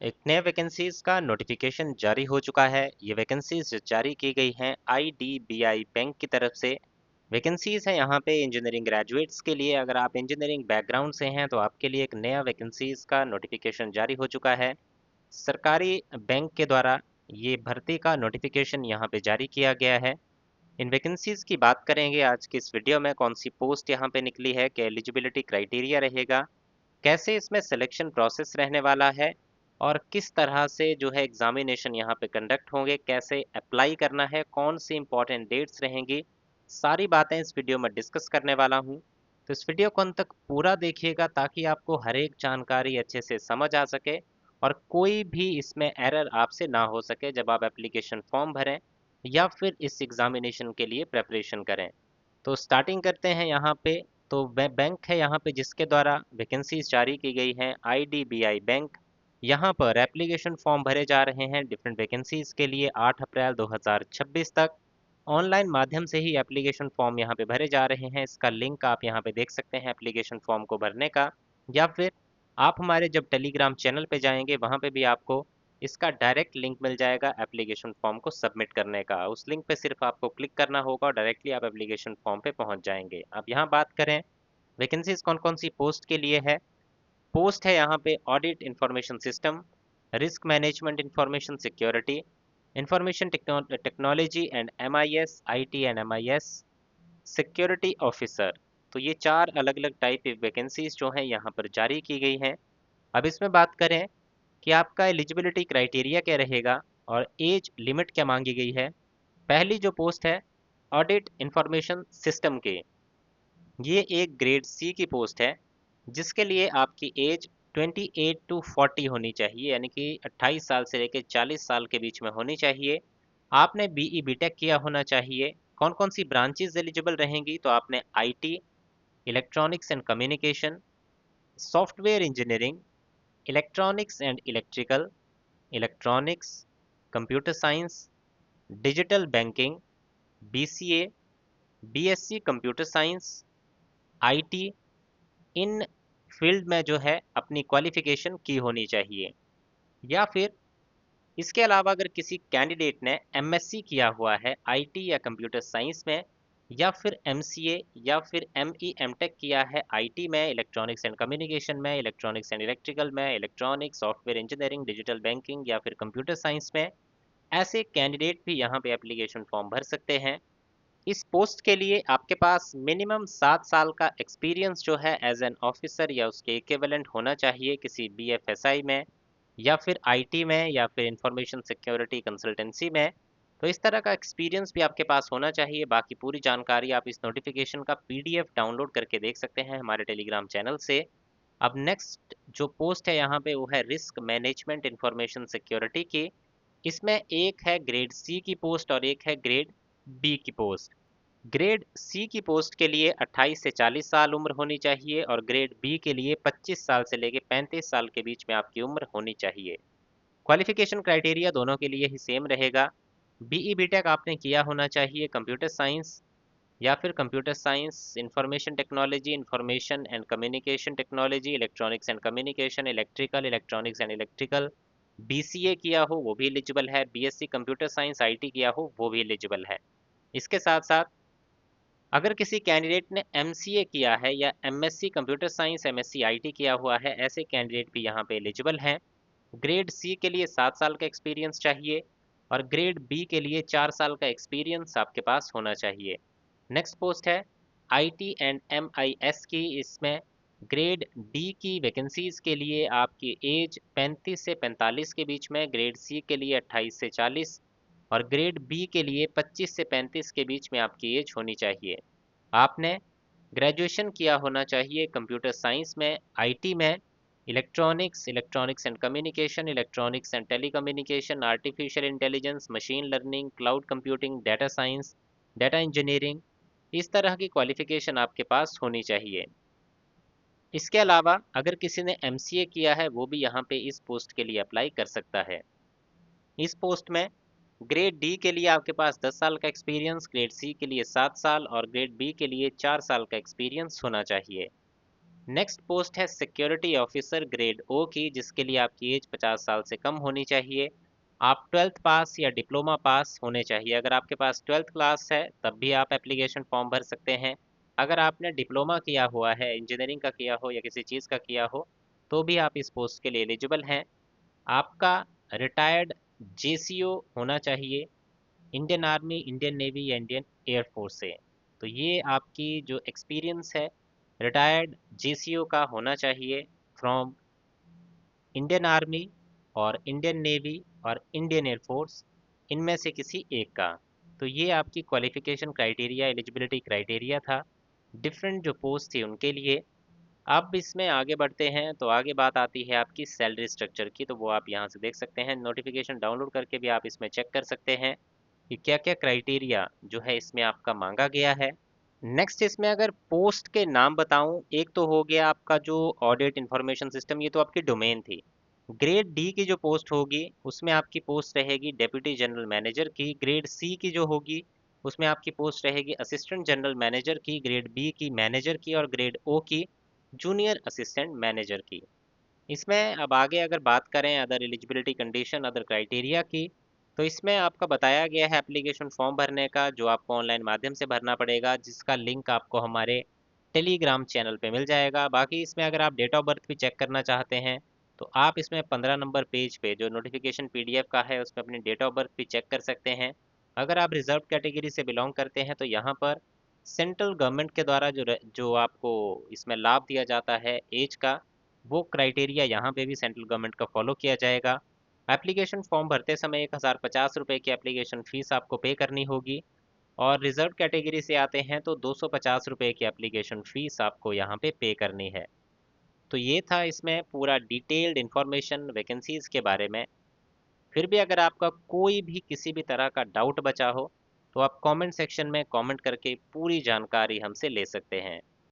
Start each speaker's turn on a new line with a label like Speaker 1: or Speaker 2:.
Speaker 1: एक नए वैकेंसीज का नोटिफिकेशन जारी हो चुका है। ये वैकेंसीज जारी की गई हैं आईडीबीआई बैंक की तरफ से। वैकेंसीज है यहाँ पे इंजीनियरिंग ग्रेजुएट्स के लिए। अगर आप इंजीनियरिंग बैकग्राउंड से हैं तो आपके लिए एक नया वैकेंसीज का नोटिफिकेशन जारी हो चुका है। सरकारी बैंक के द्वारा ये भर्ती का नोटिफिकेशन यहाँ पे जारी किया गया है। इन वैकेंसीज की बात करेंगे आज की इस वीडियो में। कौन सी पोस्ट यहाँ पे निकली है, क्या एलिजिबिलिटी क्राइटेरिया रहेगा, कैसे इसमें सिलेक्शन प्रोसेस रहने वाला है, और किस तरह से जो है एग्जामिनेशन यहाँ पे कंडक्ट होंगे, कैसे अप्लाई करना है, कौन सी इंपॉर्टेंट डेट्स रहेंगी, सारी बातें इस वीडियो में डिस्कस करने वाला हूँ। तो इस वीडियो को अंत तक पूरा देखिएगा ताकि आपको हर एक जानकारी अच्छे से समझ आ सके और कोई भी इसमें एरर आपसे ना हो सके जब आप एप्लीकेशन फॉर्म भरें या फिर इस एग्जामिनेशन के लिए प्रेपरेशन करें। तो स्टार्टिंग करते हैं यहाँ पे। तो बैंक है यहाँ पे जिसके द्वारा वैकेंसीज जारी की गई हैं, आईडीबीआई बैंक। यहाँ पर एप्लीकेशन फॉर्म भरे जा रहे हैं डिफरेंट वैकेंसीज के लिए 8 अप्रैल 2026 तक। ऑनलाइन माध्यम से ही एप्लीकेशन फॉर्म यहाँ पे भरे जा रहे हैं। इसका लिंक आप यहाँ पे देख सकते हैं एप्लीकेशन फॉर्म को भरने का, या फिर आप हमारे जब टेलीग्राम चैनल पे जाएंगे वहाँ पे भी आपको इसका डायरेक्ट लिंक मिल जाएगा एप्लीकेशन फॉर्म को सबमिट करने का। उस लिंक पे सिर्फ आपको क्लिक करना होगा और डायरेक्टली आप एप्लीकेशन फॉर्म पे पहुंच जाएंगे। अब यहाँ बात करें वैकेंसीज कौन कौन सी पोस्ट के लिए है। पोस्ट है यहाँ पे audit information system, risk management information security, information technology and MIS, IT and MIS, security officer. तो ये चार अलग अलग टाइप की वैकेंसीज जो हैं यहाँ पर जारी की गई हैं। अब इसमें बात करें कि आपका एलिजिबिलिटी क्राइटेरिया क्या रहेगा और एज लिमिट क्या मांगी गई है। पहली जो पोस्ट है ऑडिट इंफॉर्मेशन सिस्टम के, ये एक ग्रेड सी की पोस्ट है जिसके लिए आपकी एज 28 टू 40 होनी चाहिए, यानी कि 28 साल से लेकर 40 साल के बीच में होनी चाहिए। आपने बीई बीटेक किया होना चाहिए। कौन कौन सी ब्रांचेज एलिजिबल रहेंगी, तो आपने IT, electronics and communication, software engineering, electronics and electrical, electronics, computer science, digital banking, BCA, BSc computer science, IT, in field में जो है अपनी क्वालिफिकेशन की होनी चाहिए। या फिर इसके अलावा अगर किसी कैंडिडेट ने MSc किया हुआ है IT या कंप्यूटर साइंस में, या फिर MCA या फिर ME MTech किया है IT में, इलेक्ट्रॉनिक्स एंड कम्युनिकेशन में, इलेक्ट्रॉनिक्स एंड इलेक्ट्रिकल में, electronics, software engineering, digital banking या फिर कंप्यूटर साइंस में, ऐसे कैंडिडेट भी यहाँ पे एप्लीकेशन फॉर्म भर सकते हैं। इस पोस्ट के लिए आपके पास मिनिमम 7 साल का एक्सपीरियंस जो है एज एन ऑफिसर या उसके इक्विवेलेंट होना चाहिए किसी BFSI में या फिर IT में या फिर इंफॉर्मेशन सिक्योरिटी कंसल्टेंसी में। तो इस तरह का एक्सपीरियंस भी आपके पास होना चाहिए। बाकी पूरी जानकारी आप इस नोटिफिकेशन का PDF डाउनलोड करके देख सकते हैं हमारे टेलीग्राम चैनल से। अब नेक्स्ट जो पोस्ट है यहाँ पे वो है रिस्क मैनेजमेंट इंफॉर्मेशन सिक्योरिटी की। इसमें एक है ग्रेड सी की पोस्ट और एक है ग्रेड बी की पोस्ट। ग्रेड सी की पोस्ट के लिए 28 से 40 साल उम्र होनी चाहिए और ग्रेड बी के लिए 25 साल से लेकर 35 साल के बीच में आपकी उम्र होनी चाहिए। क्वालिफिकेशन क्राइटेरिया दोनों के लिए ही सेम रहेगा। BE बीटेक आपने किया होना चाहिए कंप्यूटर साइंस या फिर computer science, information technology, information and communication technology, electronics and communication, electrical, electronics and electrical, BCA किया हो वो भी एलिजिबल है। BSc कंप्यूटर साइंस IT किया हो वो भी एलिजिबल है। इसके साथ साथ अगर किसी कैंडिडेट ने MCA किया है या MSc computer science, MSc IT किया हुआ है, ऐसे कैंडिडेट भी यहाँ पे एलिजिबल हैं। ग्रेड सी के लिए 7 साल का एक्सपीरियंस चाहिए और ग्रेड बी के लिए 4 साल का एक्सपीरियंस आपके पास होना चाहिए। नेक्स्ट पोस्ट है IT एंड MIS की। इसमें ग्रेड डी की वैकेंसीज के लिए आपकी एज 35 से 45 के बीच में, ग्रेड सी के लिए 28 से 40 और ग्रेड बी के लिए 25 से 35 के बीच में आपकी एज होनी चाहिए। आपने ग्रेजुएशन किया होना चाहिए कंप्यूटर साइंस में, IT में, electronics, electronics and communication, electronics and telecommunication, artificial intelligence, machine learning, cloud computing, data science, data engineering, इस तरह की क्वालिफिकेशन आपके पास होनी चाहिए। इसके अलावा अगर किसी ने MCA किया है वो भी यहाँ पे इस पोस्ट के लिए अप्लाई कर सकता है। इस पोस्ट में ग्रेड डी के लिए आपके पास 10 साल का एक्सपीरियंस, ग्रेड सी के लिए 7 साल और ग्रेड बी के लिए 4 साल का एक्सपीरियंस होना चाहिए। नेक्स्ट पोस्ट है सिक्योरिटी ऑफिसर ग्रेड ओ की, जिसके लिए आपकी एज 50 साल से कम होनी चाहिए। आप 12th पास या डिप्लोमा पास होने चाहिए। अगर आपके पास 12th क्लास है तब भी आप एप्लीकेशन फॉर्म भर सकते हैं। अगर आपने डिप्लोमा किया हुआ है, इंजीनियरिंग का किया हो या किसी चीज़ का किया हो, तो भी आप इस पोस्ट के लिए एलिजिबल हैं। आपका रिटायर्ड जेसीओ होना चाहिए, इंडियन आर्मी, इंडियन नेवी या इंडियन एयरफोर्स से। तो ये आपकी जो एक्सपीरियंस है रिटायर्ड जेसीओ का होना चाहिए फ्रॉम इंडियन आर्मी और इंडियन नेवी और इंडियन एयरफोर्स, इनमें से किसी एक का। तो ये आपकी क्वालिफिकेशन क्राइटेरिया, एलिजिबिलिटी क्राइटेरिया था डिफरेंट जो पोस्ट थी उनके लिए। अब इसमें आगे बढ़ते हैं तो आगे बात आती है आपकी सैलरी स्ट्रक्चर की, तो वो आप यहाँ से देख सकते हैं। नोटिफिकेशन डाउनलोड करके भी आप इसमें चेक कर सकते हैं कि क्या क्या क्राइटेरिया जो है इसमें आपका मांगा गया है। नेक्स्ट इसमें अगर पोस्ट के नाम बताऊं, एक तो हो गया आपका जो ऑडिट इंफॉर्मेशन सिस्टम, ये तो आपकी डोमेन थी। ग्रेड डी की जो पोस्ट होगी उसमें आपकी पोस्ट रहेगी डेप्यूटी जनरल मैनेजर की। ग्रेड सी की जो होगी उसमें आपकी पोस्ट रहेगी असिस्टेंट जनरल मैनेजर की। ग्रेड बी की मैनेजर की, और ग्रेड ओ की जूनियर असिस्टेंट मैनेजर की। इसमें अब आगे अगर बात करें other eligibility condition, other criteria की, तो इसमें आपका बताया गया है एप्लीकेशन फॉर्म भरने का, जो आपको ऑनलाइन माध्यम से भरना पड़ेगा, जिसका लिंक आपको हमारे टेलीग्राम चैनल पे मिल जाएगा। बाकी इसमें अगर आप डेट ऑफ बर्थ भी चेक करना चाहते हैं तो आप इसमें 15 नंबर पेज पे जो नोटिफिकेशन पीडीएफ का है उसमें अपनी डेट ऑफ बर्थ भी चेक कर सकते हैं। अगर आप रिजर्व कैटेगरी से बिलोंग करते हैं तो यहाँ पर सेंट्रल गवर्नमेंट के द्वारा जो आपको इसमें लाभ दिया जाता है एज का, वो क्राइटेरिया यहाँ पे भी सेंट्रल गवर्नमेंट का फॉलो किया जाएगा। एप्लीकेशन फॉर्म भरते समय 1050 रुपये की एप्लीकेशन फ़ीस आपको पे करनी होगी, और रिजर्व कैटेगरी से आते हैं तो 250 रुपये की एप्लीकेशन फ़ीस आपको यहाँ पे करनी है। तो ये था इसमें पूरा डिटेल्ड इन्फॉर्मेशन वैकेंसीज़ के बारे में। फिर भी अगर आपका कोई भी किसी भी तरह का डाउट बचा हो तो आप कमेंट सेक्शन में कमेंट करके पूरी जानकारी हमसे ले सकते हैं।